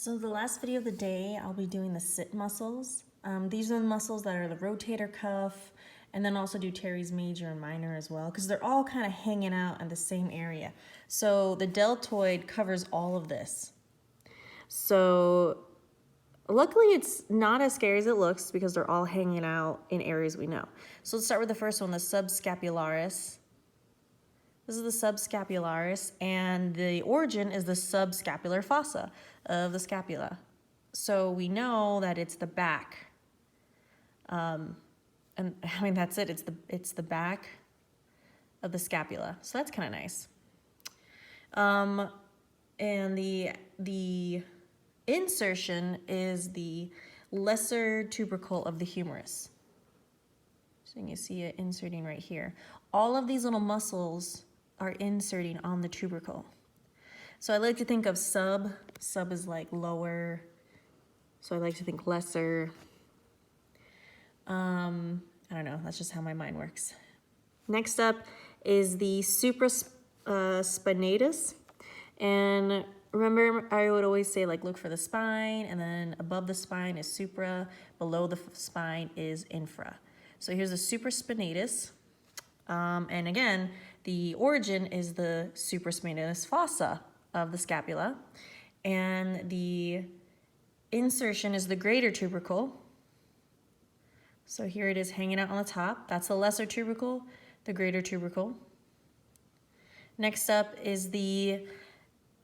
So the last video of the day, I'll be doing the sit muscles. These are the muscles that are the rotator cuff, and then also do teres major and minor as well, because they're all kind of hanging out in the same area. So the deltoid covers all of this. So luckily it's not as scary as it looks because they're all hanging out in areas we know. So let's start with the first one, the subscapularis. This is the subscapularis, and the origin is the subscapular fossa of the scapula. So we know that it's the back. And I mean, that's it. It's the back of the scapula. So that's kind of nice. And the insertion is the lesser tubercle of the humerus. So you can see it inserting right here. All of these little muscles are inserting on the tubercle. So I like to think of sub is like lower, so I like to think lesser. I don't know, that's just how my mind works. Next up is the supraspinatus, and remember I would always say like look for the spine, and then above the spine is supra, below the spine is infra. So here's the supraspinatus. And again, the origin is the supraspinatus fossa of the scapula, and the insertion is the greater tubercle. So here it is hanging out on the top. That's the lesser tubercle, the greater tubercle. Next up is the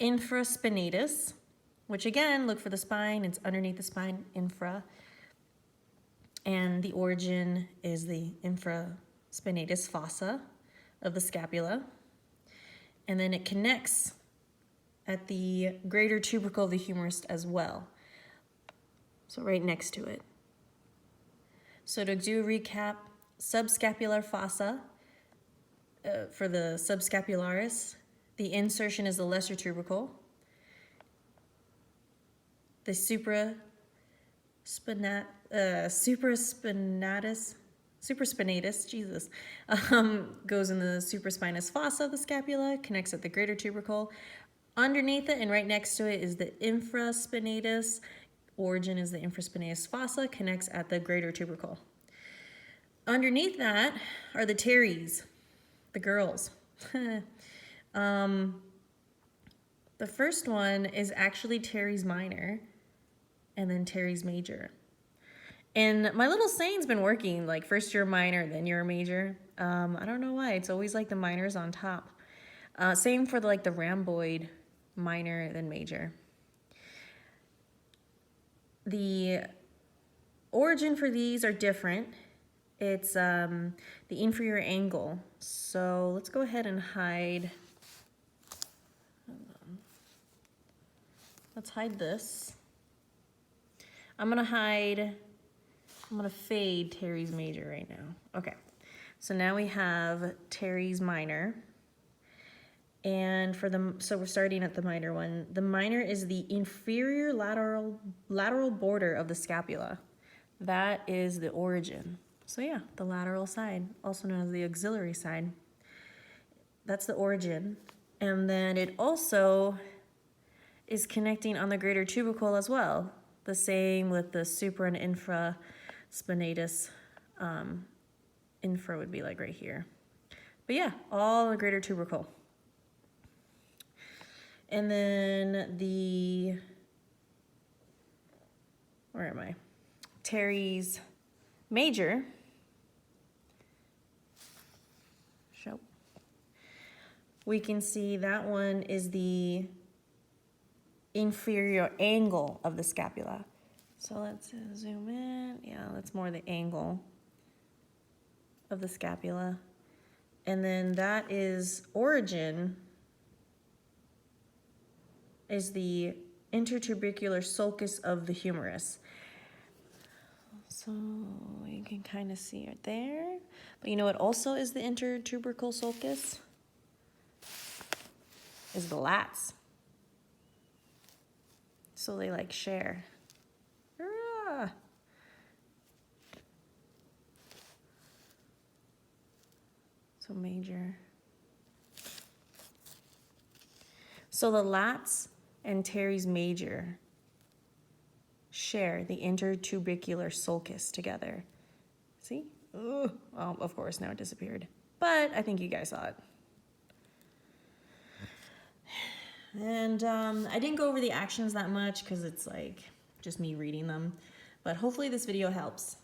infraspinatus, which again, look for the spine. It's underneath the spine, infra. And the origin is the infraspinatus fossa of the scapula. And then it connects at the greater tubercle of the humerus as well. So right next to it. So to do a recap, subscapular fossa for the subscapularis, the insertion is the lesser tubercle. The supraspinatus, Jesus, goes in the supraspinous fossa of the scapula, connects at the greater tubercle. Underneath it and right next to it is the infraspinatus. Origin is the infraspinatus fossa, connects at the greater tubercle. Underneath that are the teres, the girls. The first one is actually teres minor and then teres major. And my little saying's been working, like first you're minor, then you're a major. I don't know why, it's always like the minor's on top. Same for the rhomboid, minor then major. The origin for these are different. It's the inferior angle. So let's go ahead and hide. Let's hide this. I'm gonna fade teres major right now. Okay, so now we have teres minor. And so we're starting at the minor one. The minor is the inferior lateral border of the scapula. That is the origin. So yeah, the lateral side, also known as the axillary side. That's the origin. And then it also is connecting on the greater tubercle as well. The same with the supra and infraspinatus. Infra would be like right here. But yeah, all the greater tubercle. And then where am I? Teres major. Show. We can see that one is the inferior angle of the scapula. So let's zoom in. Yeah, that's more the angle of the scapula. And then that is origin is the intertubercular sulcus of the humerus. So you can kind of see it there. But you know what also is the intertubercle sulcus? Is the lats. So they like share. Ah. So major. So the lats and teres major share the intertubercular sulcus together. See? Ugh. Well, of course, now it disappeared. But I think you guys saw it. And I didn't go over the actions that much because it's like just me reading them. But hopefully this video helps.